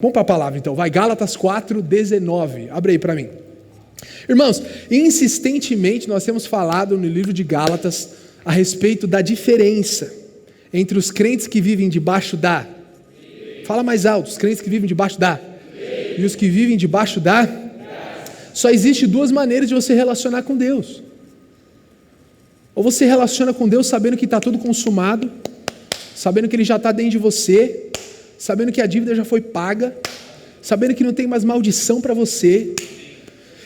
Vamos para a palavra então, vai, Gálatas 4:19, abre aí para mim. Irmãos, insistentemente nós temos falado no livro de Gálatas a respeito da diferença entre os crentes que vivem debaixo da, fala mais alto, os crentes que vivem debaixo da, e os que vivem debaixo da, só existe duas maneiras de você relacionar com Deus. Ou você relaciona com Deus sabendo que está tudo consumado, sabendo que Ele já está dentro de você, sabendo que a dívida já foi paga, sabendo que não tem mais maldição para você.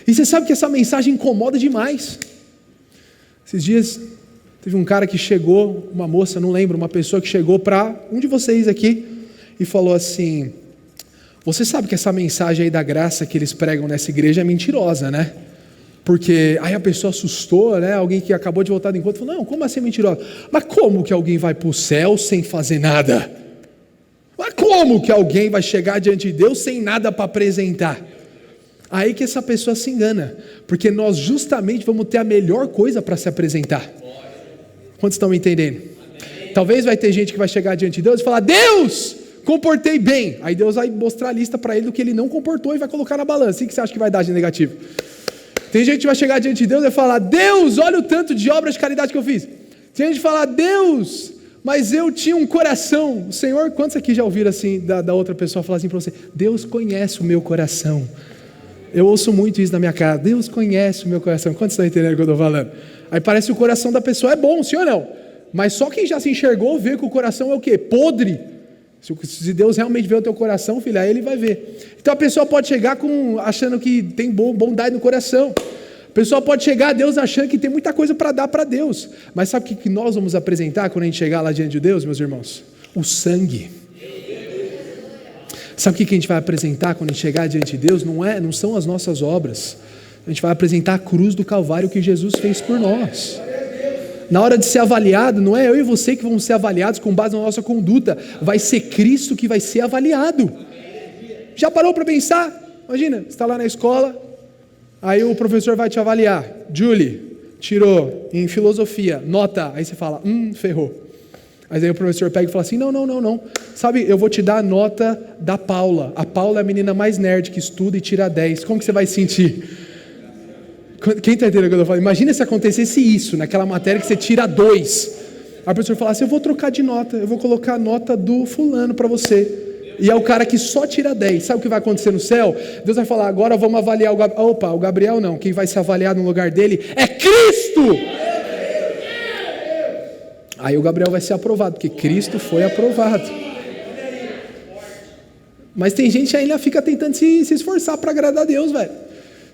E você sabe que essa mensagem incomoda demais. Esses dias teve um cara que chegou, uma moça, não lembro, uma pessoa que chegou para um de vocês aqui e falou assim: você sabe que essa mensagem aí da graça que eles pregam nessa igreja é mentirosa, né? Porque aí a pessoa assustou, né? Alguém que acabou de voltar do encontro falou: não, como assim mentirosa? Mas como que alguém vai para o céu sem fazer nada? Mas como que alguém vai chegar diante de Deus sem nada para apresentar? Aí que essa pessoa se engana, porque nós justamente vamos ter a melhor coisa para se apresentar. Quantos estão me entendendo? Talvez vai ter gente que vai chegar diante de Deus e falar: Deus, comportei bem. Aí Deus vai mostrar a lista para ele do que ele não comportou e vai colocar na balança. O que você acha que vai dar de negativo? Tem gente que vai chegar diante de Deus e vai falar: Deus, olha o tanto de obras de caridade que eu fiz. Tem gente que fala: Deus, mas eu tinha um coração. O Senhor, quantos aqui já ouviram assim, da outra pessoa falar assim para você: Deus conhece o meu coração. Eu ouço muito isso na minha casa: Deus conhece o meu coração. Quantos estão entendendo o que eu estou falando? Aí parece que o coração da pessoa é bom, sim ou não? Mas só quem já se enxergou vê que o coração é o quê? Podre. Se Deus realmente vê o teu coração, filho, aí Ele vai ver. Então a pessoa pode chegar achando que tem bondade no coração. A pessoa pode chegar a Deus achando que tem muita coisa para dar para Deus. Mas sabe o que nós vamos apresentar quando a gente chegar lá diante de Deus, meus irmãos? O sangue. Sabe o que a gente vai apresentar quando a gente chegar diante de Deus? Não são as nossas obras. A gente vai apresentar a cruz do Calvário que Jesus fez por nós. Na hora de ser avaliado, não é eu e você que vamos ser avaliados com base na nossa conduta. Vai ser Cristo que vai ser avaliado. Já parou para pensar? Imagina, você está lá na escola, aí o professor vai te avaliar. Julie, tirou em filosofia, nota. Aí você fala: ferrou. Aí o professor pega e fala assim: não. Sabe, eu vou te dar a nota da Paula. A Paula é a menina mais nerd que estuda e tira 10. Como que você vai se sentir? Quem está entendendo o que eu estou falando? Imagina se acontecesse isso, naquela matéria que você tira 2. Aí o professor fala assim: eu vou trocar de nota, eu vou colocar a nota do fulano para você. E é o cara que só tira 10. Sabe o que vai acontecer no céu? Deus vai falar: agora vamos avaliar o Gabriel. Opa, o Gabriel não. Quem vai ser avaliado no lugar dele é Cristo. Aí o Gabriel vai ser aprovado, porque Cristo foi aprovado. Mas tem gente que ainda fica tentando se esforçar para agradar a Deus, velho.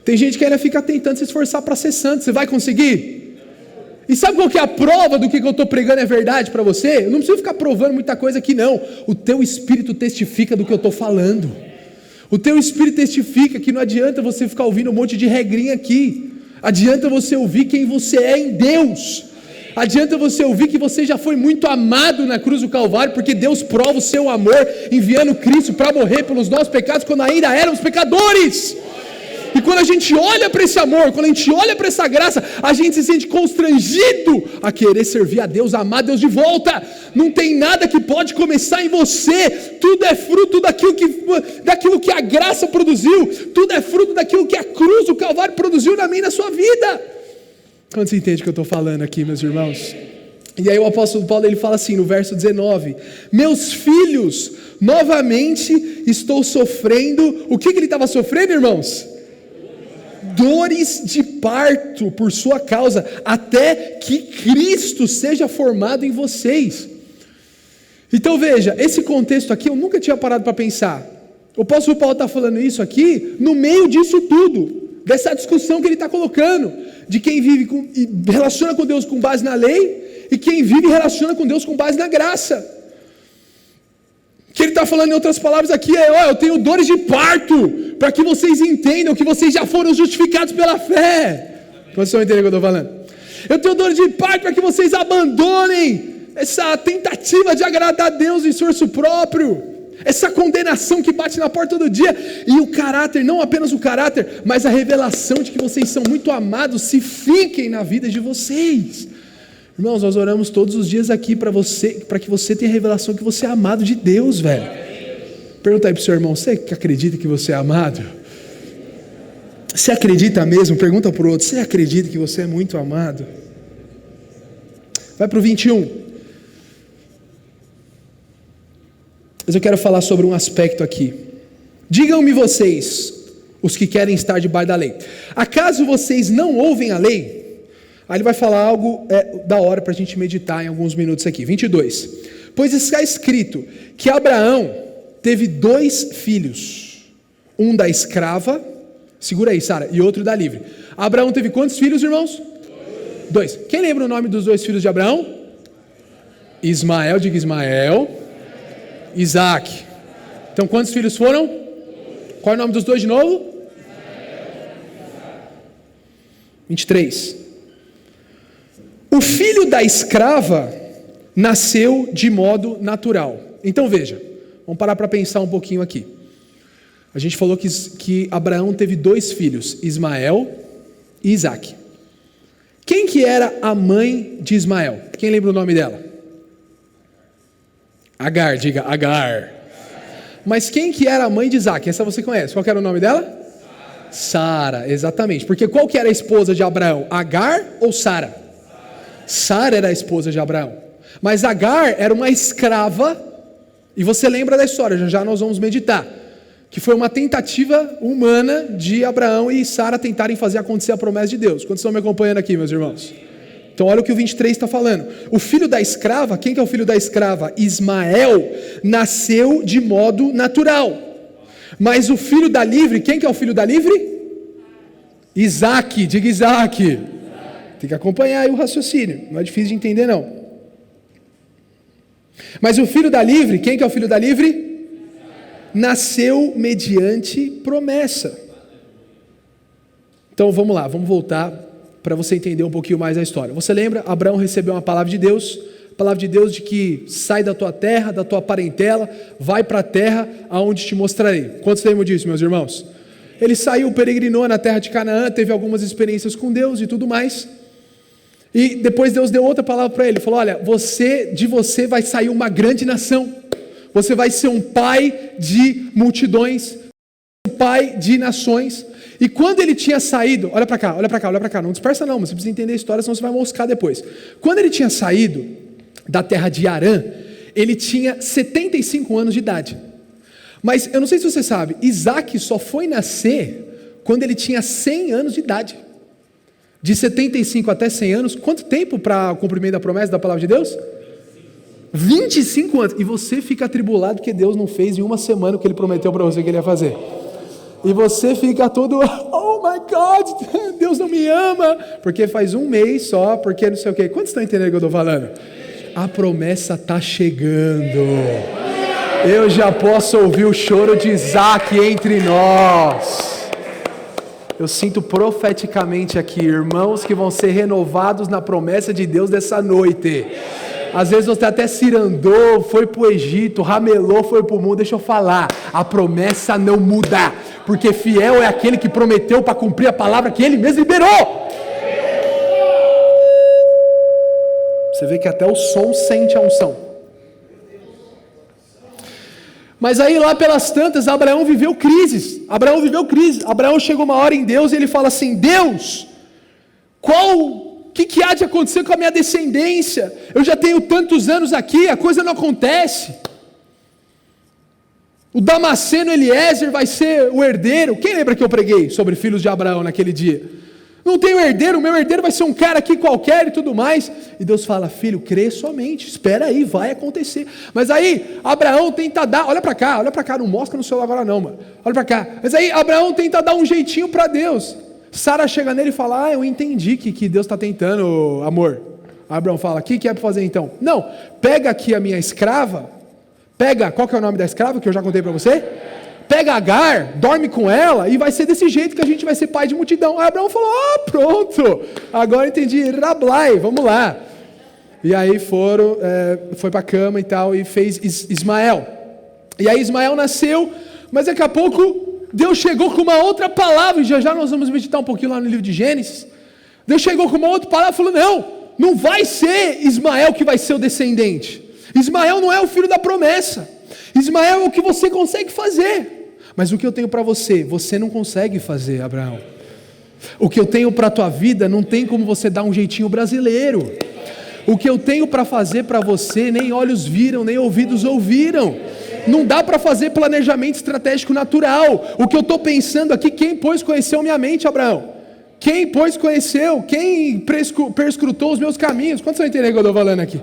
Tem gente que ainda fica tentando se esforçar para ser santo. Você vai conseguir? E sabe qual que é a prova do que eu estou pregando é verdade para você? Eu não preciso ficar provando muita coisa aqui não. O teu espírito testifica do que eu estou falando. O teu espírito testifica que não adianta você ficar ouvindo um monte de regrinha aqui. Adianta você ouvir quem você é em Deus. Adianta você ouvir que você já foi muito amado na cruz do Calvário, porque Deus prova o seu amor enviando Cristo para morrer pelos nossos pecados quando ainda éramos pecadores. E quando a gente olha para esse amor, quando a gente olha para essa graça, a gente se sente constrangido a querer servir a Deus, a amar Deus de volta. Não tem nada que pode começar em você. Tudo é fruto daquilo que a graça produziu. Tudo é fruto daquilo que a cruz do Calvário produziu na minha e na sua vida. Quando você entende o que eu estou falando aqui, meus irmãos? E aí o apóstolo Paulo ele fala assim no verso 19: meus filhos, novamente estou sofrendo. O que ele estava sofrendo, irmãos? Dores de parto por sua causa, até que Cristo seja formado em vocês. Então veja, esse contexto aqui eu nunca tinha parado para pensar. O apóstolo Paulo está falando isso aqui no meio disso tudo, dessa discussão que ele está colocando, de quem vive e relaciona com Deus com base na lei, e quem vive e relaciona com Deus com base na graça. O que ele está falando em outras palavras aqui é: eu tenho dores de parto, para que vocês entendam que vocês já foram justificados pela fé. Vocês estão entendendo o que eu estou falando? Eu tenho dores de parto para que vocês abandonem essa tentativa de agradar a Deus em esforço próprio, essa condenação que bate na porta todo dia, e o caráter, não apenas o caráter, mas a revelação de que vocês são muito amados, se fiquem na vida de vocês. Irmãos, nós oramos todos os dias aqui para que você tenha a revelação que você é amado de Deus, velho. Pergunta aí para o seu irmão, você que acredita que você é amado? Você acredita mesmo? Pergunta para o outro, você acredita que você é muito amado? Vai para o 21. Mas eu quero falar sobre um aspecto aqui. Digam-me vocês, os que querem estar debaixo da lei, acaso vocês não ouvem a lei? Aí ele vai falar algo da hora para a gente meditar em alguns minutos aqui. 22. Pois está escrito que Abraão teve 2 filhos, um da escrava, segura aí, Sara, e outro da livre. Abraão teve quantos filhos, irmãos? 2. Quem lembra o nome dos 2 filhos de Abraão? Ismael, diga Ismael. Isaac. Então quantos filhos foram? Qual é o nome dos 2 de novo? 23. O filho da escrava nasceu de modo natural. Então veja, vamos parar para pensar um pouquinho aqui. A gente falou que Abraão teve 2 filhos, Ismael e Isaac. Quem que era a mãe de Ismael? Quem lembra o nome dela? Agar, diga Agar. Mas quem que era a mãe de Isaac? Essa você conhece. Qual que era o nome dela? Sara, exatamente. Porque qual que era a esposa de Abraão? Agar ou Sara? Sara era a esposa de Abraão. Mas Agar era uma escrava. E você lembra da história, já nós vamos meditar. Que foi uma tentativa humana de Abraão e Sara tentarem fazer acontecer a promessa de Deus. Quantos estão me acompanhando aqui, meus irmãos? Então olha o que o 23 está falando. O filho da escrava, quem que é o filho da escrava? Ismael, nasceu de modo natural. Mas o filho da livre, quem que é o filho da livre? Isaac, diga Isaac. Tem que acompanhar aí o raciocínio, não é difícil de entender não. Mas o filho da livre, quem que é o filho da livre? Nasceu mediante promessa. Então vamos lá, vamos voltar para você entender um pouquinho mais a história. Você lembra? Abraão recebeu uma palavra de Deus de que sai da tua terra, da tua parentela, vai para a terra aonde te mostrarei. Quantos lembram disso, meus irmãos? Ele saiu, peregrinou na terra de Canaã, teve algumas experiências com Deus e tudo mais. E depois Deus deu outra palavra para ele, falou: olha, de você vai sair uma grande nação. Você vai ser um pai de multidões, um pai de nações. E quando ele tinha saído, olha para cá, não dispersa não, mas você precisa entender a história, senão você vai moscar depois. Quando ele tinha saído da terra de Harã, ele tinha 75 anos de idade. Mas eu não sei se você sabe, Isaac só foi nascer quando ele tinha 100 anos de idade. De 75 até 100 anos, quanto tempo para o cumprimento da promessa da palavra de Deus? 25 anos. E você fica atribulado porque Deus não fez em uma semana o que ele prometeu para você que ele ia fazer. E você fica todo, oh my God, Deus não me ama, porque faz um mês só, porque não sei o quê. Quantos estão entendendo o que eu estou falando? A promessa está chegando. Eu já posso ouvir o choro de Isaac entre nós. Eu sinto profeticamente aqui, irmãos que vão ser renovados na promessa de Deus dessa noite. Às vezes você até cirandou, foi para o Egito, ramelou, foi para o mundo. Deixa eu falar, a promessa não muda, porque fiel é aquele que prometeu para cumprir a palavra que ele mesmo liberou. Você vê que até o som sente a unção. Mas aí lá pelas tantas, Abraão viveu crises. Abraão chegou uma hora em Deus e ele fala assim: Deus, o que há de acontecer com a minha descendência? Eu já tenho tantos anos aqui, a coisa não acontece. O Damasceno Eliezer vai ser o herdeiro. Quem lembra que eu preguei sobre filhos de Abraão naquele dia? Não tenho herdeiro, o meu herdeiro vai ser um cara aqui qualquer e tudo mais. E Deus fala: filho, crê somente, espera aí, vai acontecer. Mas aí Abraão tenta dar, olha para cá, não mostra no celular agora não, mano. Olha para cá. Mas aí Abraão tenta dar um jeitinho para Deus. Sara chega nele e fala: eu entendi que Deus está tentando, amor. Abraão fala: o que é para fazer então? Não, pega aqui a minha escrava, qual que é o nome da escrava que eu já contei para você? Pega Agar, dorme com ela e vai ser desse jeito que a gente vai ser pai de multidão. Aí Abraão falou: pronto, agora entendi, Rablai, vamos lá. E aí foi para a cama e tal, e fez Ismael. E aí Ismael nasceu, mas daqui a pouco Deus chegou com uma outra palavra, e já nós vamos meditar um pouquinho lá no livro de Gênesis. Deus chegou com uma outra palavra e falou: não vai ser Ismael que vai ser o descendente. Ismael não é o filho da promessa. Ismael é o que você consegue fazer, mas o que eu tenho para você, você não consegue fazer, Abraão. O que eu tenho para a tua vida, não tem como você dar um jeitinho brasileiro. O que eu tenho para fazer para você, nem olhos viram, nem ouvidos ouviram. Não dá para fazer planejamento estratégico natural. O que eu estou pensando aqui, quem pois conheceu minha mente, Abraão? Quem pois conheceu? Quem perscrutou os meus caminhos? Quantos estão entendendo o que eu estou falando aqui?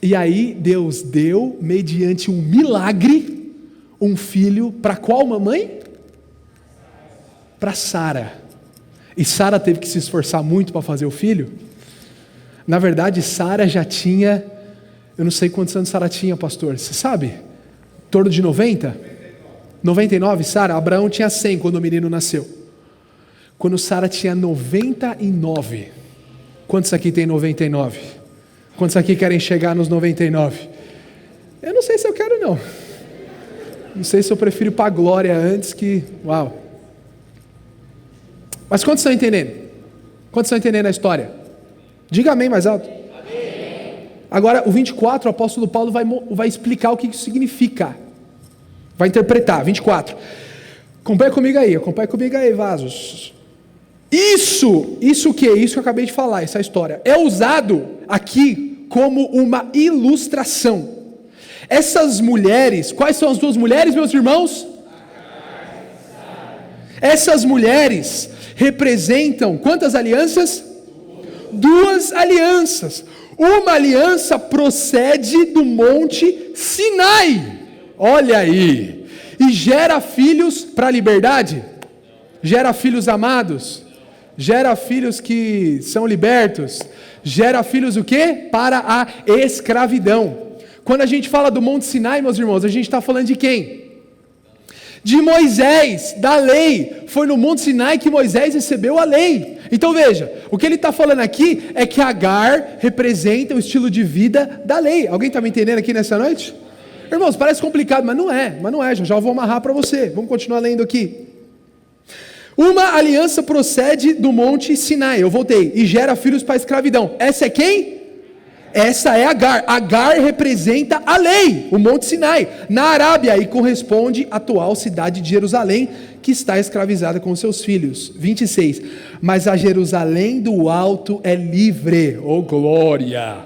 E aí Deus deu, mediante um milagre, um filho para qual mamãe? Para Sara. E Sara teve que se esforçar muito para fazer o filho. Na verdade, Sara já tinha, eu não sei quantos anos Sara tinha, pastor, você sabe? Em torno de 90? 99, Sara? Abraão tinha 100 quando o menino nasceu. Quando Sara tinha 99. Quantos aqui tem 99? Quantos aqui querem chegar nos 99? Eu não sei se eu quero não. Não sei se eu prefiro ir para a glória antes que... Uau! Mas quantos estão entendendo? Quantos estão entendendo a história? Diga amém mais alto. Amém. Agora, o 24, o apóstolo Paulo vai explicar o que isso significa. Vai interpretar, 24. Acompanha comigo aí, vasos. Isso o que? Isso que eu acabei de falar, essa história. É usado aqui como uma ilustração. Essas mulheres, quais são as duas mulheres, meus irmãos? Essas mulheres representam quantas alianças? Duas alianças. Uma aliança procede do monte Sinai. Olha aí. E gera filhos para a liberdade? Gera filhos amados? Gera filhos que são libertos? Gera filhos o quê? Para a escravidão. Quando a gente fala do monte Sinai, meus irmãos, a gente está falando de quem? De Moisés, da lei. Foi no monte Sinai que Moisés recebeu a lei. Então veja, o que ele está falando aqui é que Agar representa o estilo de vida da lei. Alguém está me entendendo aqui nessa noite? Irmãos, parece complicado, mas não é, já vou amarrar para você. Vamos continuar lendo aqui. Uma aliança procede do monte Sinai, eu voltei, e gera filhos para a escravidão. Essa é quem? Essa é Agar. Agar representa a lei, o monte Sinai, na Arábia, e corresponde à atual cidade de Jerusalém, que está escravizada com seus filhos. 26. Mas a Jerusalém do alto é livre, oh glória!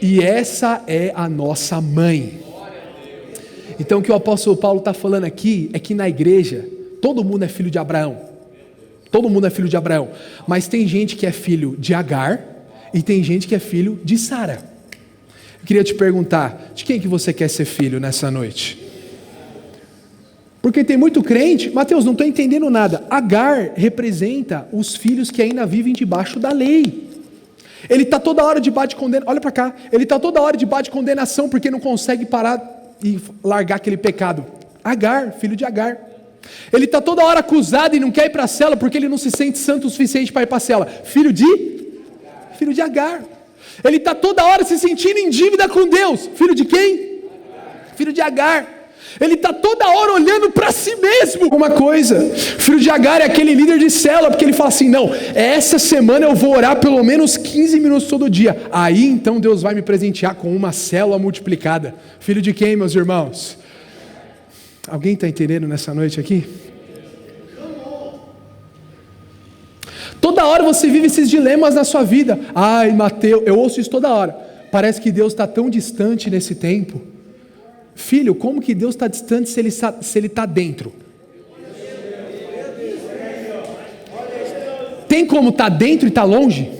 E essa é a nossa mãe. Então o que o apóstolo Paulo está falando aqui, é que na igreja, todo mundo é filho de Abraão. Todo mundo é filho de Abraão. Mas tem gente que é filho de Agar, e tem gente que é filho de Sara. Eu queria te perguntar, de quem que você quer ser filho nessa noite? Porque tem muito crente, Mateus, não estou entendendo nada. Agar representa os filhos que ainda vivem debaixo da lei. Ele está toda hora debaixo de condenação, olha para cá, ele está toda hora debaixo de condenação, porque não consegue parar e largar aquele pecado. Agar, filho de Agar. Ele está toda hora acusado e não quer ir para a cela, porque ele não se sente santo o suficiente para ir para a cela. Filho de Agar. Ele está toda hora se sentindo em dívida com Deus. Filho de quem? Filho de Agar. Ele está toda hora olhando para si mesmo. Uma coisa, filho de Agar é aquele líder de célula, porque ele fala assim, não, essa semana eu vou orar pelo menos 15 minutos todo dia. Aí então Deus vai me presentear com uma célula multiplicada. Filho de quem, meus irmãos? Alguém está entendendo nessa noite aqui? Toda hora você vive esses dilemas na sua vida. Ai, Mateus, eu ouço isso toda hora. Parece que Deus está tão distante nesse tempo. Filho, como que Deus está distante se Ele está dentro? Tem como estar dentro e estar longe?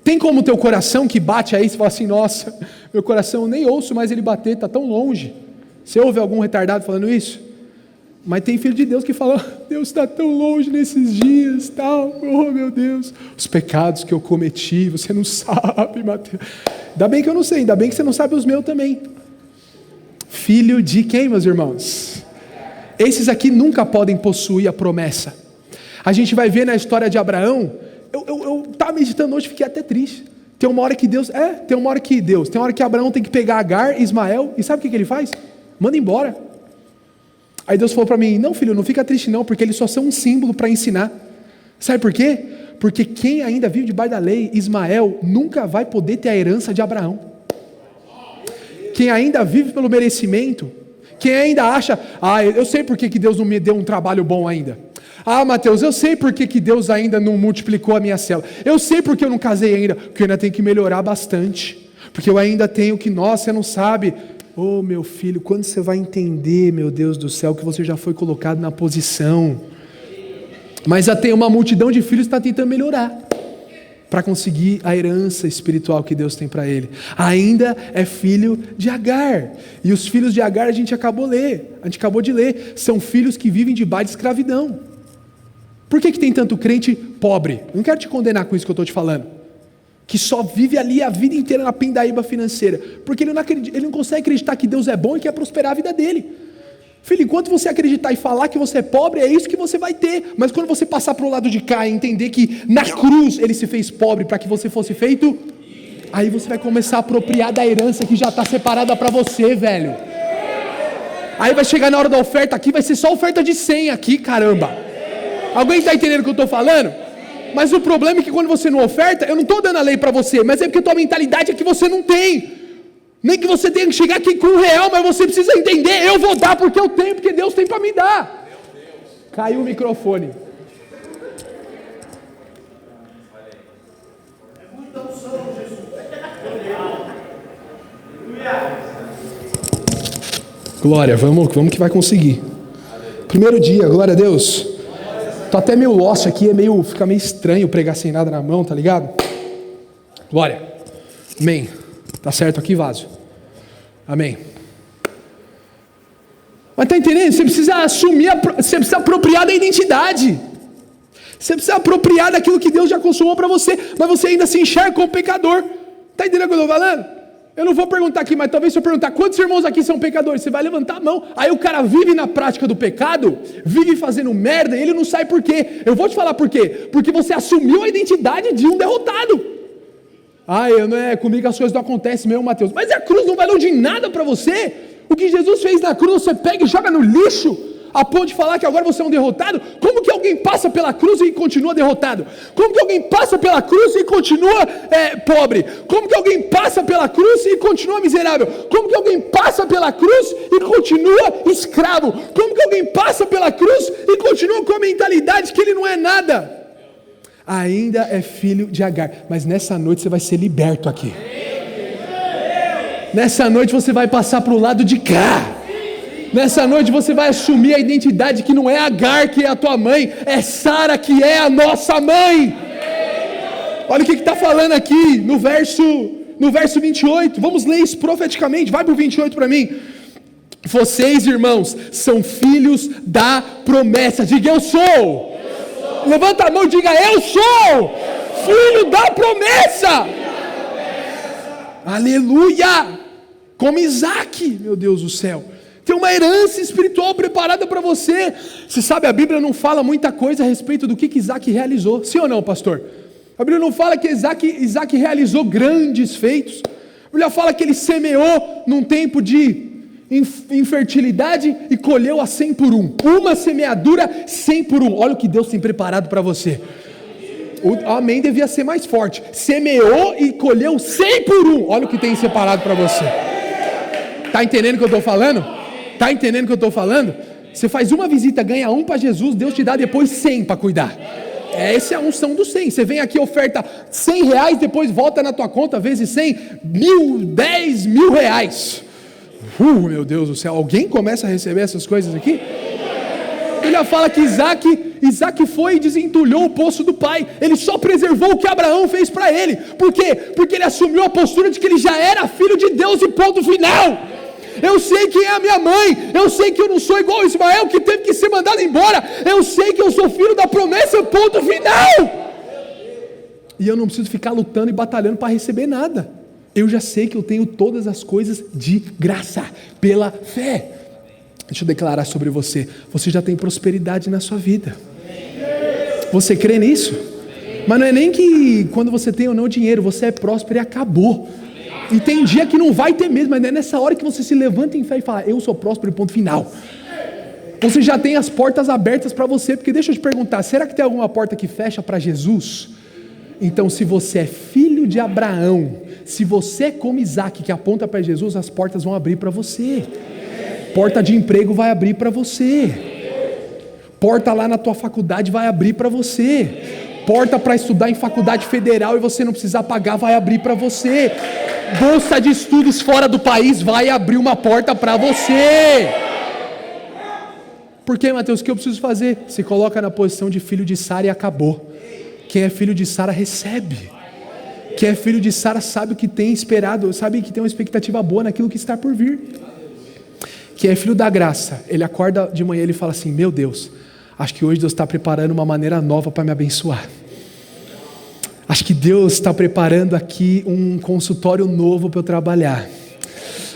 Tem como o teu coração que bate aí, você fala assim, nossa, meu coração eu nem ouço mais ele bater, está tão longe. Você ouve algum retardado falando isso? Mas tem filho de Deus que fala, Deus está tão longe nesses dias, tal, oh meu Deus, os pecados que eu cometi, você não sabe, Mateus. Ainda bem que eu não sei, ainda bem que você não sabe os meus também. Filho de quem, meus irmãos? Esses aqui nunca podem possuir a promessa. A gente vai ver na história de Abraão, eu estava meditando hoje, fiquei até triste. Tem uma hora que Abraão tem que pegar Agar, Ismael, e sabe o que ele faz? Manda embora. Aí Deus falou para mim, não filho, não fica triste não, porque eles só são um símbolo para ensinar. Sabe por quê? Porque quem ainda vive debaixo da lei, Ismael, nunca vai poder ter a herança de Abraão. quem ainda vive pelo merecimento, quem ainda acha, eu sei por que Deus não me deu um trabalho bom ainda. Mateus, eu sei por que Deus ainda não multiplicou a minha célula. Eu sei porque eu não casei ainda, porque eu ainda tenho que melhorar bastante. Porque eu ainda tenho que, você não sabe. Meu filho, quando você vai entender, meu Deus do céu, que você já foi colocado na posição. Mas já tem uma multidão de filhos que está tentando melhorar para conseguir a herança espiritual que Deus tem para ele. Ainda é filho de Agar. E os filhos de Agar a gente acabou de ler. São filhos que vivem debaixo de escravidão. Por que tem tanto crente pobre? Não quero te condenar com isso que eu estou te falando. Que só vive ali a vida inteira na pindaíba financeira. Porque ele não consegue acreditar que Deus é bom e quer prosperar a vida dele. Filho, enquanto você acreditar e falar que você é pobre, é isso que você vai ter. Mas quando você passar para o lado de cá e entender que na cruz ele se fez pobre para que você fosse feito, aí você vai começar a apropriar da herança que já está separada para você, velho. Aí vai chegar na hora da oferta aqui, vai ser só oferta de 100 aqui, caramba. Alguém está entendendo o que eu estou falando? Mas o problema é que quando você não oferta, eu não estou dando a lei para você, mas é porque a tua mentalidade é que você não tem. Nem que você tenha que chegar aqui com R$1, mas você precisa entender, eu vou dar porque eu tenho, porque Deus tem para me dar. Caiu o microfone. Glória, vamos que vai conseguir. Primeiro dia, glória a Deus. Tô até meio lost aqui, fica meio estranho pregar sem nada na mão, tá ligado? Glória. Amém. Tá certo aqui, vaso? Amém. Mas tá entendendo? Você precisa assumir, você precisa apropriar da identidade. Você precisa apropriar daquilo que Deus já consumou para você, mas você ainda se enxerga como pecador. Tá entendendo o que eu estou falando? Eu não vou perguntar aqui, mas talvez se eu perguntar quantos irmãos aqui são pecadores, você vai levantar a mão. Aí o cara vive na prática do pecado, vive fazendo merda e ele não sabe por quê. Eu vou te falar por quê. Porque você assumiu a identidade de um derrotado. Comigo as coisas não acontecem mesmo, Mateus. Mas a cruz não valeu de nada para você. O que Jesus fez na cruz, você pega e joga no lixo, a ponto de falar que agora você é um derrotado. Como que alguém passa pela cruz e continua derrotado? Como que alguém passa pela cruz e continua pobre? Como que alguém passa pela cruz e continua miserável? Como que alguém passa pela cruz e continua escravo? Como que alguém passa pela cruz e continua com a mentalidade que ele não é nada? Ainda é filho de Agar, mas nessa noite você vai ser liberto aqui. Nessa noite você vai passar para o lado de cá. Nessa noite você vai assumir a identidade que não é Agar que é a tua mãe, é Sara que é a nossa mãe. Olha o que está falando aqui no verso 28, vamos ler isso profeticamente, vai para o 28 para mim. Vocês, irmãos, são filhos da promessa. Diga, eu sou. Levanta a mão e diga, eu sou filho da promessa. Aleluia. Como Isaac, meu Deus do céu. Tem uma herança espiritual preparada para você. Você sabe, a Bíblia não fala muita coisa a respeito do que Isaac realizou. Sim ou não, pastor? A Bíblia não fala que Isaac realizou grandes feitos. A Bíblia fala que ele semeou num tempo de infertilidade e colheu a 100 por 1. Uma semeadura 100 por 1. Olha o que Deus tem preparado para você. O amém devia ser mais forte. Semeou e colheu 100 por 1. Olha o que tem separado para você. Tá entendendo o que eu estou falando? Tá entendendo o que eu estou falando? Você faz uma visita, ganha um para Jesus, Deus te dá depois 100 para cuidar. Essa é a unção do 100. Você vem aqui, oferta R$100, depois volta na tua conta, vezes 100, 10 mil reais. Meu Deus do céu, alguém começa a receber essas coisas aqui? Ele fala que Isaac foi e desentulhou o poço do pai. Ele só preservou o que Abraão fez para ele. Por quê? Porque ele assumiu a postura de que ele já era filho de Deus e ponto final. Eu sei quem é a minha mãe. Eu sei que eu não sou igual Ismael, que teve que ser mandado embora. Eu sei que eu sou filho da promessa, ponto final. E eu não preciso ficar lutando e batalhando para receber nada. Eu já sei que eu tenho todas as coisas de graça, pela fé. Deixa eu declarar sobre você. Você já tem prosperidade na sua vida. Você crê nisso? Mas não é nem que quando você tem ou não dinheiro, você é próspero e acabou. E tem dia que não vai ter mesmo, mas é nessa hora que você se levanta em fé e fala, eu sou próspero e ponto final. Você já tem as portas abertas para você, porque deixa eu te perguntar, será que tem alguma porta que fecha para Jesus? Então se você é filho filho de Abraão, se você é como Isaac, que aponta para Jesus, as portas vão abrir para você. Porta de emprego vai abrir para você. Porta lá na tua faculdade vai abrir para você. Porta para estudar em faculdade federal e você não precisar pagar vai abrir para você. Bolsa de estudos fora do país vai abrir uma porta para você. Por que, Mateus? O que eu preciso fazer? Se coloca na posição de filho de Sara e acabou. Quem é filho de Sara recebe. Quem é filho de Sara sabe o que tem esperado, sabe que tem uma expectativa boa naquilo que está por vir. Quem é filho da graça, ele acorda de manhã e ele fala assim: meu Deus, acho que hoje Deus está preparando uma maneira nova para me abençoar. Acho que Deus está preparando aqui um consultório novo para eu trabalhar.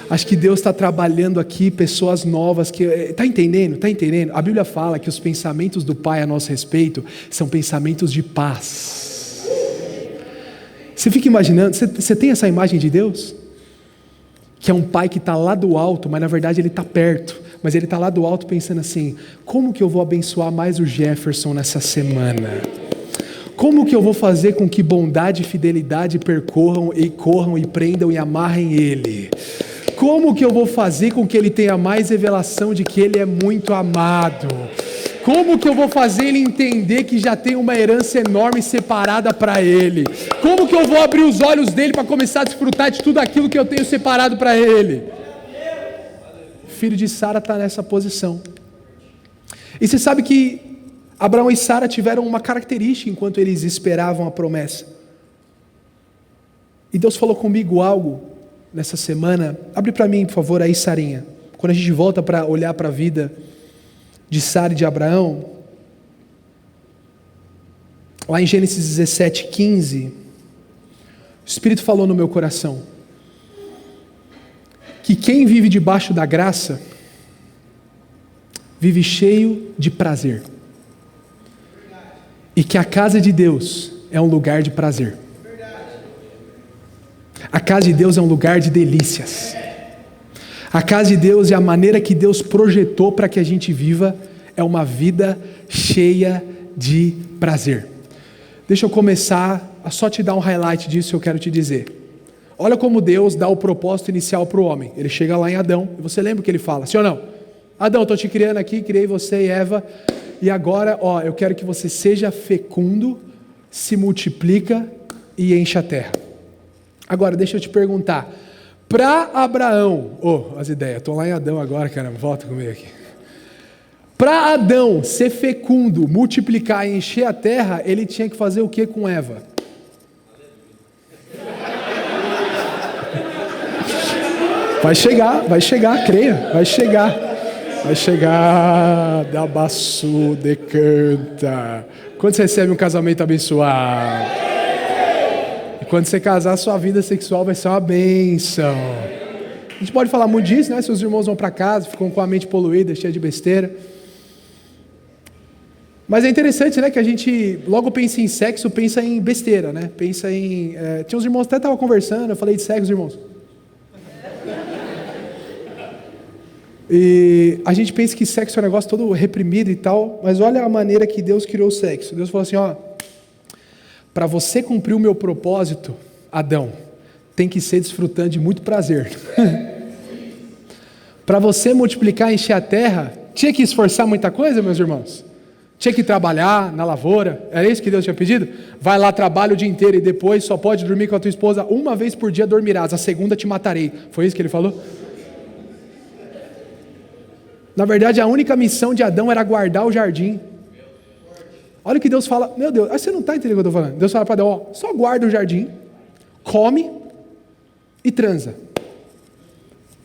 Acho que Deus está trabalhando aqui pessoas novas que... Está entendendo? Está entendendo? A Bíblia fala que os pensamentos do Pai a nosso respeito são pensamentos de paz. Você fica imaginando, você tem essa imagem de Deus? Que é um pai que está lá do alto, mas na verdade ele está perto. Mas ele está lá do alto pensando assim: como que eu vou abençoar mais o Jefferson nessa semana? Como que eu vou fazer com que bondade e fidelidade percorram e corram e prendam e amarrem ele? Como que eu vou fazer com que ele tenha mais revelação de que ele é muito amado? Como que eu vou fazer ele entender que já tem uma herança enorme separada para ele? Como que eu vou abrir os olhos dele para começar a desfrutar de tudo aquilo que eu tenho separado para ele? O filho de Sara está nessa posição. E você sabe que Abraão e Sara tiveram uma característica enquanto eles esperavam a promessa. E Deus falou comigo algo nessa semana. Abre para mim, por favor, aí, Sarinha. Quando a gente volta para olhar para a vida de Sara e de Abraão, lá em Gênesis 17:15, o Espírito falou no meu coração que quem vive debaixo da graça vive cheio de prazer, e que a casa de Deus é um lugar de prazer. A casa de Deus é um lugar de delícias. A casa de Deus e a maneira que Deus projetou para que a gente viva é uma vida cheia de prazer. Deixa eu começar a só te dar um highlight disso que eu quero te dizer. Olha como Deus dá o propósito inicial para o homem. Ele chega lá em Adão, e você lembra o que ele fala, sim ou não? Adão, estou te criando aqui, criei você e Eva, e agora, eu quero que você seja fecundo, se multiplica e encha a terra. Agora, deixa eu te perguntar, para Abraão, as ideias, estou lá em Adão agora, caramba, volta comigo aqui. Para Adão ser fecundo, multiplicar e encher a terra, ele tinha que fazer o que com Eva? Vai chegar, creia, vai chegar, da baçu, decanta. Quando você recebe um casamento abençoado, e quando você casar, sua vida sexual vai ser uma bênção. A gente pode falar muito disso, né? Seus irmãos vão para casa, ficam com a mente poluída, cheia de besteira. Mas é interessante, né? Que a gente logo pensa em sexo, pensa em besteira, né? Pensa em... tinha uns irmãos, até estavam conversando, eu falei de sexo, irmãos. E a gente pensa que sexo é um negócio todo reprimido e tal, mas olha a maneira que Deus criou o sexo. Deus falou assim, para você cumprir o meu propósito, Adão, tem que ser desfrutando de muito prazer. Para você multiplicar e encher a terra, tinha que esforçar muita coisa, meus irmãos? Tinha que trabalhar na lavoura, era isso que Deus tinha pedido? Vai lá, trabalha o dia inteiro e depois só pode dormir com a tua esposa uma vez por dia dormirás, a segunda te matarei. Foi isso que ele falou? Na verdade, a única missão de Adão era guardar o jardim. Olha o que Deus fala. Meu Deus, você não está entendendo o que eu estou falando? Deus fala para Adão, só guarda o jardim, come e transa.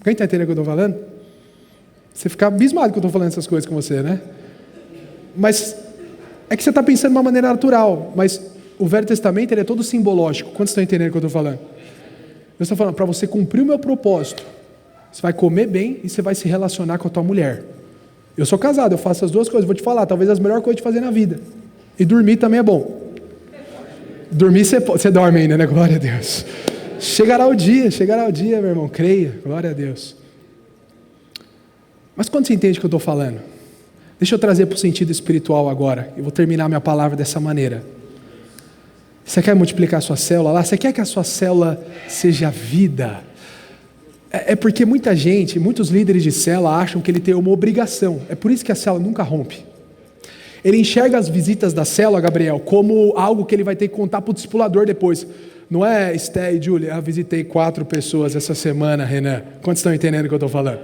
Quem está entendendo o que eu estou falando? Você fica abismado que eu estou falando essas coisas com você, né? Mas é que você está pensando de uma maneira natural, mas o Velho Testamento ele é todo simbológico. Quantos estão entendendo o que eu estou falando? Deus está falando, para você cumprir o meu propósito, você vai comer bem e você vai se relacionar com a tua mulher. Eu sou casado, eu faço as duas coisas. Vou te falar, talvez as melhores coisas de fazer na vida. E dormir também é bom. Dormir você dorme ainda, né? Glória a Deus. Chegará o dia, meu irmão. Creia, glória a Deus. Mas quando você entende o que eu estou falando? Deixa eu trazer para o sentido espiritual agora. Eu vou terminar minha palavra dessa maneira. Você quer multiplicar a sua célula lá? Você quer que a sua célula seja vida? É porque muita gente, muitos líderes de célula acham que ele tem uma obrigação. É por isso que a célula nunca rompe. Ele enxerga as visitas da célula, Gabriel, como algo que ele vai ter que contar para o discipulador depois. Não é, Esté e Júlia, eu visitei 4 pessoas essa semana, Renan. Quantos estão entendendo o que eu estou falando?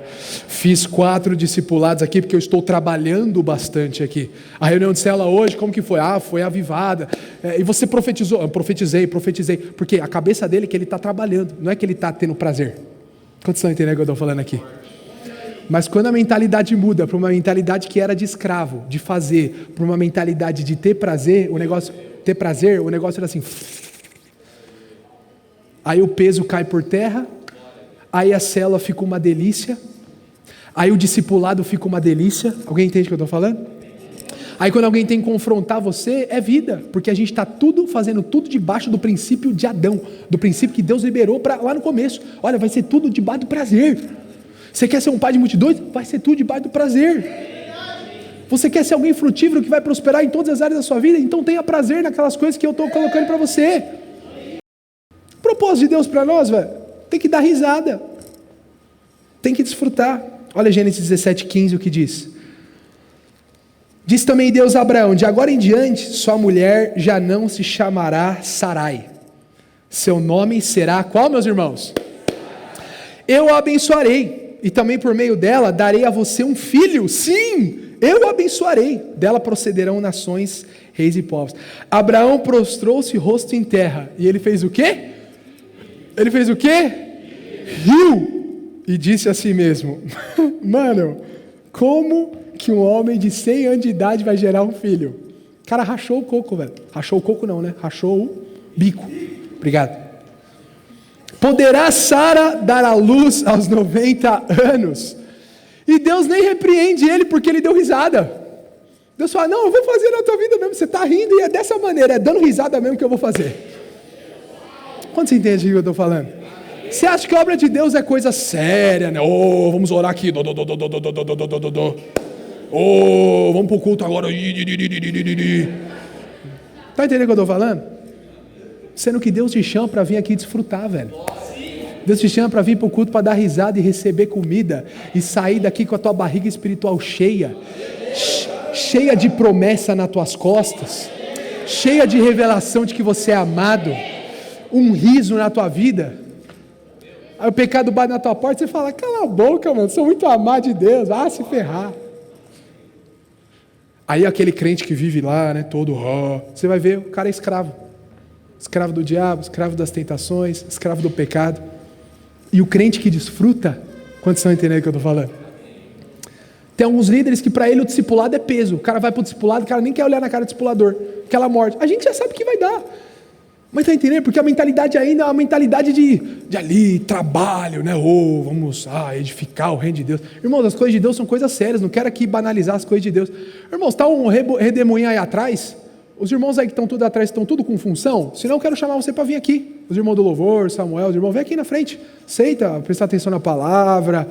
Fiz 4 discipulados aqui, porque eu estou trabalhando bastante aqui. A reunião de célula hoje, como que foi? Foi avivada. E você profetizou? Eu profetizei. Porque a cabeça dele é que ele está trabalhando, não é que ele está tendo prazer. Quantos estão entendendo o que eu estou falando aqui? Mas quando a mentalidade muda para uma mentalidade que era de escravo, de fazer, para uma mentalidade de ter prazer, o negócio era assim. Aí o peso cai por terra, aí a célula fica uma delícia, aí o discipulado fica uma delícia. Alguém entende o que eu estou falando? Aí quando alguém tem que confrontar você, é vida, porque a gente está fazendo tudo debaixo do princípio de Adão, do princípio que Deus liberou lá no começo. Olha, vai ser tudo debaixo do prazer. Você quer ser um pai de multidões? Vai ser tudo debaixo do prazer. Você quer ser alguém frutífero que vai prosperar em todas as áreas da sua vida? Então tenha prazer naquelas coisas que eu estou colocando para você. O propósito de Deus para nós, velho, tem que dar risada, tem que desfrutar. Olha Gênesis 17:15 o que diz. Diz também Deus a Abraão: de agora em diante sua mulher já não se chamará Sarai, seu nome será qual, meus irmãos? Eu a abençoarei, e também por meio dela darei a você um filho. Sim, eu a abençoarei, dela procederão nações, reis e povos. Abraão prostrou-se rosto em terra, e ele fez o quê? Riu, e disse a si mesmo: mano, como que um homem de 100 anos de idade vai gerar um filho? O cara rachou o coco, velho. Rachou o coco não, né? Rachou o bico. Obrigado. Poderá Sara dar à luz aos 90 anos? E Deus nem repreende ele porque ele deu risada. Deus fala: não, eu vou fazer na tua vida mesmo. Você está rindo e é dessa maneira, é dando risada mesmo que eu vou fazer. Quando você entende o que eu estou falando? Você acha que a obra de Deus é coisa séria, né? Vamos orar aqui. Vamos para o culto agora. Está entendendo o que eu estou falando? Sendo que Deus te chama para vir aqui desfrutar, velho. Deus te chama para vir para o culto para dar risada e receber comida e sair daqui com a tua barriga espiritual cheia de promessa nas tuas costas, cheia de revelação de que você é amado, um riso na tua vida. Aí o pecado bate na tua porta e você fala: cala a boca, mano, sou muito amado de Deus, se ferrar. Aí aquele crente que vive lá, né, todo, você vai ver, o cara é escravo do diabo, escravo das tentações, escravo do pecado. E o crente que desfruta, quantos estão entendendo o que eu estou falando? Tem alguns líderes que para ele o discipulado é peso. O cara vai para o discipulado, o cara nem quer olhar na cara do discipulador, aquela morte. A gente já sabe o que vai dar. Mas está entendendo? Porque a mentalidade ainda é uma mentalidade de ali, trabalho, né? Vamos edificar o reino de Deus. Irmãos, as coisas de Deus são coisas sérias, não quero aqui banalizar as coisas de Deus. Irmãos, está um redemoinho aí atrás? Os irmãos aí que estão tudo atrás, estão tudo com função? Senão eu quero chamar você para vir aqui. Os irmãos do louvor, Samuel, os irmãos, vem aqui na frente. Senta, presta atenção na palavra.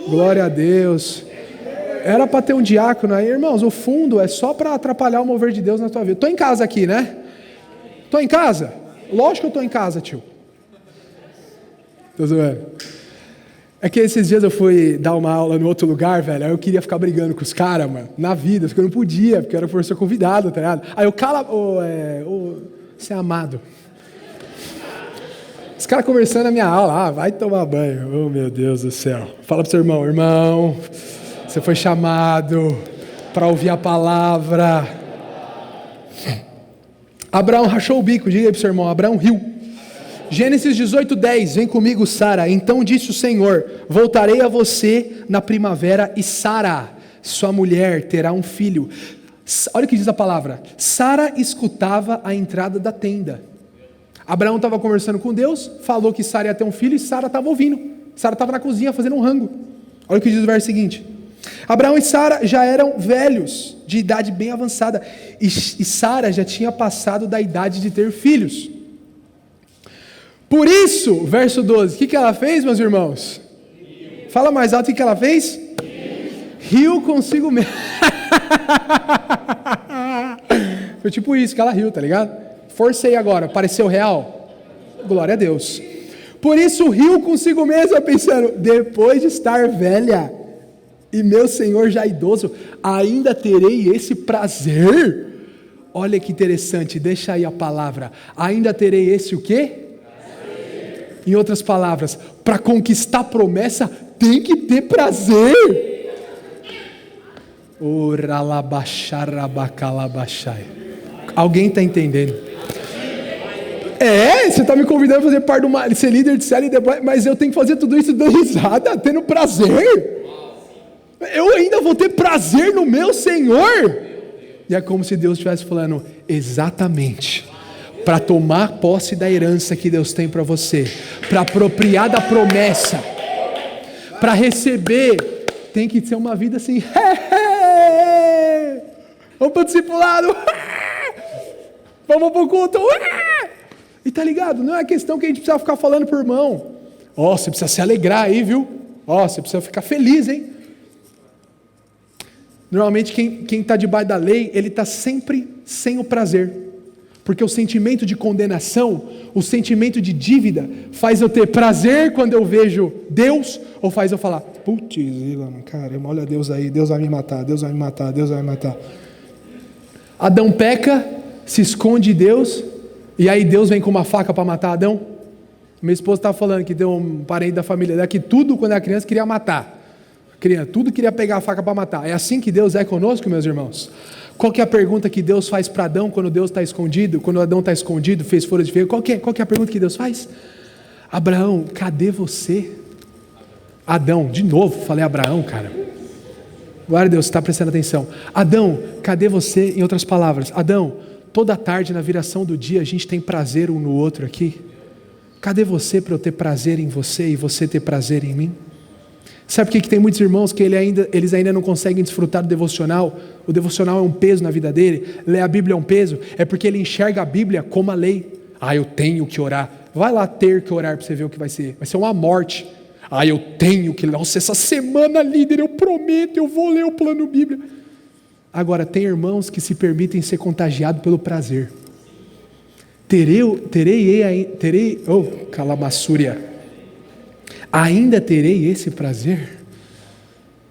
Glória a Deus. Era para ter um diácono aí, irmãos, o fundo é só para atrapalhar o mover de Deus na tua vida. Estou em casa aqui, né? Estou em casa? Lógico que eu estou em casa, tio. Estou zoando. É que esses dias eu fui dar uma aula no outro lugar, velho, aí eu queria ficar brigando com os caras, mano, na vida, porque eu não podia, porque eu era professor convidado, tá ligado? Aí eu você é amado. Os caras conversando na minha aula, vai tomar banho, meu Deus do céu. Fala pro seu irmão, você foi chamado para ouvir a palavra. Abraão rachou o bico, diga aí pro seu irmão, Abraão riu. Gênesis 18:10, vem comigo, Sara. Então disse o Senhor: voltarei a você na primavera e Sara, sua mulher, terá um filho. Olha o que diz a palavra. Sara escutava a entrada da tenda. Abraão estava conversando com Deus, falou que Sara ia ter um filho e Sara estava ouvindo. Sara estava na cozinha fazendo um rango. Olha o que diz o verso seguinte. Abraão e Sara já eram velhos, de idade bem avançada, e Sara já tinha passado da idade de ter filhos. Por isso, verso 12, o que ela fez, meus irmãos? Fala mais alto, o que ela fez? Riu consigo mesmo. Foi tipo isso que ela riu, tá ligado? Forcei agora, pareceu real? Glória a Deus. Por isso riu consigo mesma, pensando: depois de estar velha e meu senhor já idoso, ainda terei esse prazer? Olha que interessante, deixa aí a palavra. Ainda terei esse o quê? Prazer. Em outras palavras, para conquistar a promessa, tem que ter prazer. Alguém está entendendo? Você está me convidando a fazer parte de uma, ser líder de série, mas eu tenho que fazer tudo isso dando risada, tendo prazer. Eu ainda vou ter prazer no meu Senhor. E é como se Deus estivesse falando: exatamente, para tomar posse da herança que Deus tem para você, para apropriar da promessa, para receber, tem que ser uma vida assim. Vamos para o discipulado, vamos para o culto. E tá ligado? Não é questão que a gente precisa ficar falando pro irmão: você precisa se alegrar aí, viu? Você precisa ficar feliz, hein? Normalmente quem está debaixo da lei, ele está sempre sem o prazer, porque o sentimento de condenação, o sentimento de dívida, faz eu ter prazer quando eu vejo Deus, ou faz eu falar: putz, caramba, olha Deus aí, Deus vai me matar, Deus vai me matar, Deus vai me matar. Adão peca, se esconde de Deus, e aí Deus vem com uma faca para matar Adão. Minha esposa estava falando que deu um parente da família dela que tudo, quando era criança, queria matar. Tudo queria pegar a faca para matar. É assim que Deus é conosco, meus irmãos? Qual que é a pergunta que Deus faz para Adão quando Deus está escondido? Quando Adão está escondido, fez folha de figueira, qual que é a pergunta que Deus faz? Abraão, cadê você? Adão, de novo, falei Abraão, cara. Glória a Deus, você está prestando atenção. Adão, cadê você? Em outras palavras, Adão, toda tarde na viração do dia a gente tem prazer um no outro aqui. Cadê você para eu ter prazer em você e você ter prazer em mim? Sabe por que tem muitos irmãos que eles ainda não conseguem desfrutar do devocional? O devocional é um peso na vida dele. Ler a Bíblia é um peso. É porque ele enxerga a Bíblia como a lei. Eu tenho que orar. Vai lá ter que orar para você ver o que vai ser. Vai ser uma morte. Eu tenho que... Nossa, essa semana, líder, eu prometo, eu vou ler o plano Bíblia. Agora, tem irmãos que se permitem ser contagiados pelo prazer. Calamassúria. Ainda terei esse prazer?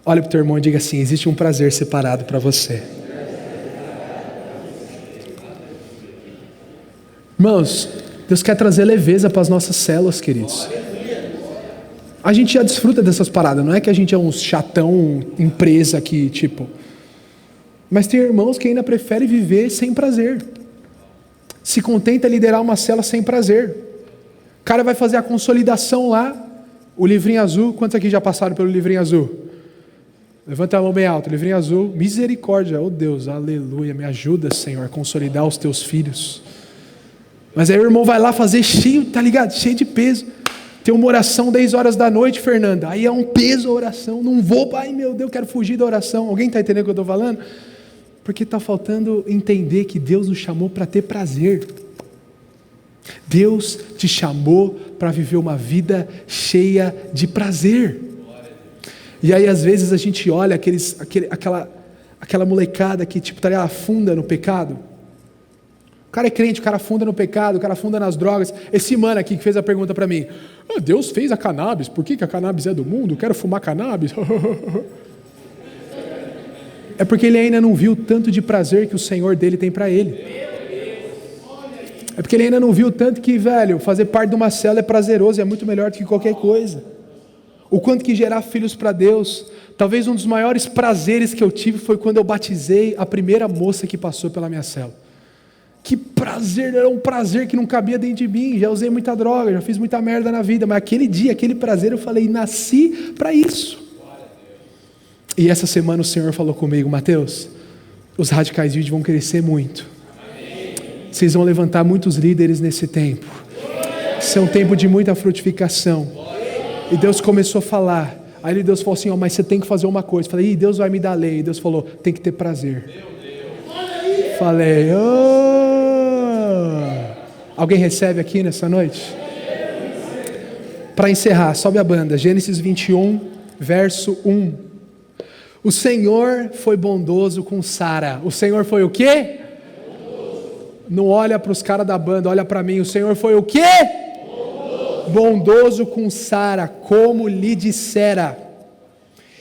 Olha para o teu irmão e diga assim: existe um prazer separado para você. Irmãos, Deus quer trazer leveza para as nossas células, queridos. A gente já desfruta dessas paradas, não é que a gente é um chatão, empresa aqui, tipo. Mas tem irmãos que ainda preferem viver sem prazer. Se contenta liderar uma célula sem prazer. O cara vai fazer a consolidação lá. O livrinho azul, quantos aqui já passaram pelo livrinho azul? Levanta a mão bem alta, livrinho azul, misericórdia, oh Deus, aleluia, me ajuda, Senhor, a consolidar os teus filhos. Mas aí o irmão vai lá fazer cheio, tá ligado? Cheio de peso. Tem uma oração 10 horas da noite, Fernanda, aí é um peso a oração, não vou, ai meu Deus, quero fugir da oração. Alguém está entendendo o que eu estou falando? Porque está faltando entender que Deus nos chamou para ter prazer. Deus te chamou para viver uma vida cheia de prazer. E aí às vezes a gente olha aquela molecada que tipo afunda no pecado. O cara é crente, o cara afunda no pecado, o cara afunda nas drogas. Esse mano aqui que fez a pergunta para mim: Deus fez a cannabis, por que a cannabis é do mundo? Quero fumar cannabis. É porque ele ainda não viu o tanto de prazer que o Senhor dele tem para ele. É porque ele ainda não viu tanto que, fazer parte de uma célula é prazeroso, é muito melhor do que qualquer coisa. O quanto que gerar filhos para Deus. Talvez um dos maiores prazeres que eu tive foi quando eu batizei a primeira moça que passou pela minha célula. Que prazer, era um prazer que não cabia dentro de mim. Já usei muita droga, já fiz muita merda na vida, mas aquele dia, aquele prazer, eu falei: nasci para isso. E essa semana o Senhor falou comigo: Mateus, os radicais vídeos vão crescer muito. Vocês vão levantar muitos líderes nesse tempo. Esse é um tempo de muita frutificação. E Deus começou a falar. Aí Deus falou assim: mas você tem que fazer uma coisa. Eu falei: Deus vai me dar lei. E Deus falou: tem que ter prazer. Falei: alguém recebe aqui nessa noite? Para encerrar, sobe a banda. Gênesis 21, verso 1. O Senhor foi bondoso com Sara. O Senhor foi o quê? Não olha para os caras da banda, olha para mim. O Senhor foi o quê? Bondoso com Sara, como lhe dissera,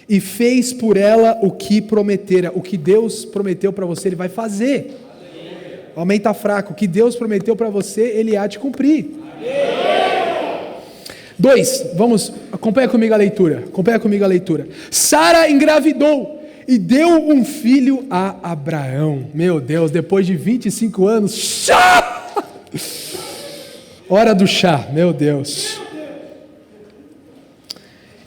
e fez por ela o que prometera. O que Deus prometeu para você, Ele vai fazer. Aumenta fraco. O que Deus prometeu para você, Ele há de cumprir. 2, acompanha comigo a leitura. Sara engravidou e deu um filho a Abraão. Meu Deus, depois de 25 anos, chá! Hora do chá, meu Deus.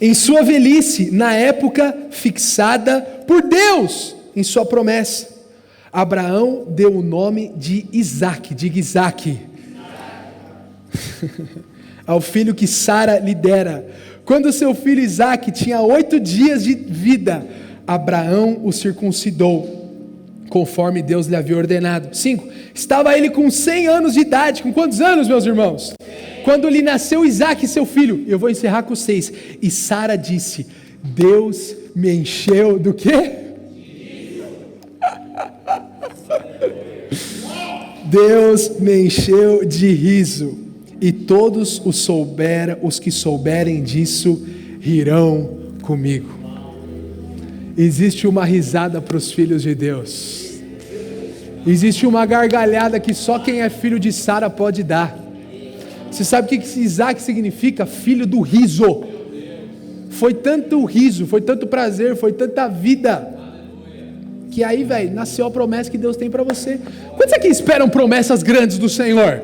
Em sua velhice, na época fixada por Deus, em sua promessa, Abraão deu o nome de Isaque, diga Isaque, ao filho que Sara lhe dera. Quando seu filho Isaque tinha 8 dias de vida, Abraão o circuncidou, conforme Deus lhe havia ordenado. 5, estava ele com 100 anos de idade. Com quantos anos, meus irmãos? Quando lhe nasceu Isaque, seu filho. Eu vou encerrar com 6. E Sara disse: Deus me encheu do quê? Deus me encheu de riso, e todos os que souberem disso rirão comigo. Existe uma risada para os filhos de Deus. Existe uma gargalhada que só quem é filho de Sara pode dar. Você sabe o que Isaque significa? Filho do riso. Foi tanto riso, foi tanto prazer, foi tanta vida, que aí, velho, nasceu a promessa que Deus tem para você. Quantos aqui esperam promessas grandes do Senhor?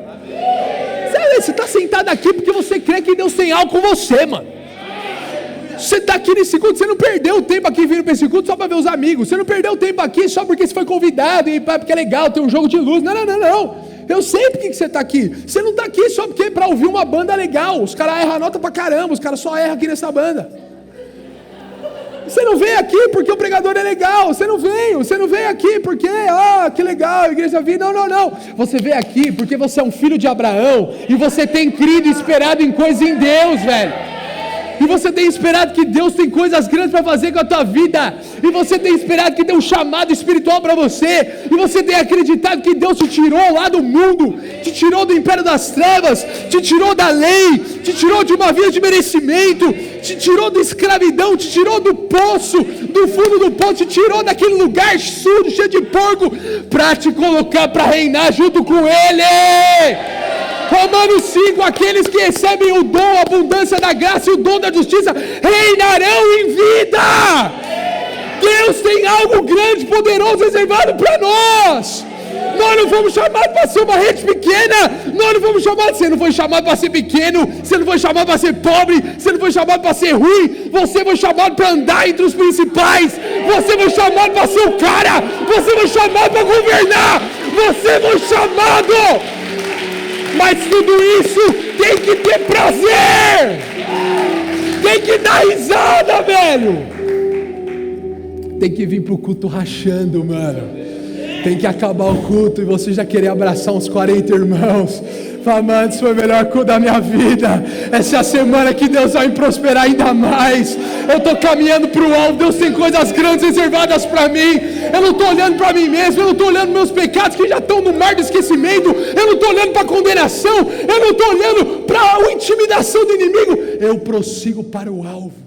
Você está sentado aqui porque você crê que Deus tem algo com você, mano. Você está aqui nesse culto, você não perdeu o tempo aqui vindo para esse culto só para ver os amigos. Você não perdeu o tempo aqui só porque você foi convidado e porque é legal ter um jogo de luz. Não. Eu sei porque que você está aqui. Você não está aqui só porque para ouvir uma banda legal. Os caras erram a nota pra caramba, os caras só erram aqui nessa banda. Você não veio aqui porque o pregador é legal. Você não veio aqui porque, que legal, a igreja vive. Não. Você veio aqui porque você é um filho de Abraão e você tem crido e esperado em coisas em Deus, velho. E você tem esperado que Deus tem coisas grandes para fazer com a tua vida. E você tem esperado que tem um chamado espiritual para você. E você tem acreditado que Deus te tirou lá do mundo, te tirou do império das trevas, te tirou da lei, te tirou de uma vida de merecimento, te tirou da escravidão, te tirou do poço, do fundo do poço, te tirou daquele lugar sujo, cheio de porco, para te colocar para reinar junto com Ele. Romanos 5, aqueles que recebem o dom, a abundância da graça e o dom da justiça, reinarão em vida. Deus tem algo grande, poderoso, reservado para nós. Nós não fomos chamados para ser uma rede pequena. Nós não fomos chamados, você não foi chamado para ser pequeno, você não foi chamado para ser pobre, você não foi chamado para ser ruim, você foi chamado para andar entre os principais, você foi chamado para ser o cara, você foi chamado para governar, você foi chamado. Mas tudo isso tem que ter prazer, tem que dar risada, velho. Tem que vir pro culto rachando, mano. Tem que acabar o culto e você já querer abraçar uns 40 irmãos. Fala, mano, isso foi o melhor culto da minha vida. Essa é a semana que Deus vai me prosperar ainda mais. Eu estou caminhando para o alto. Deus tem coisas grandes reservadas para mim. Eu não estou olhando para mim mesmo. Eu não estou olhando meus pecados que já estão no mar do esquecimento. Eu não estou olhando para a condenação. Eu não estou olhando para a intimidação do inimigo. Eu prossigo para o alvo.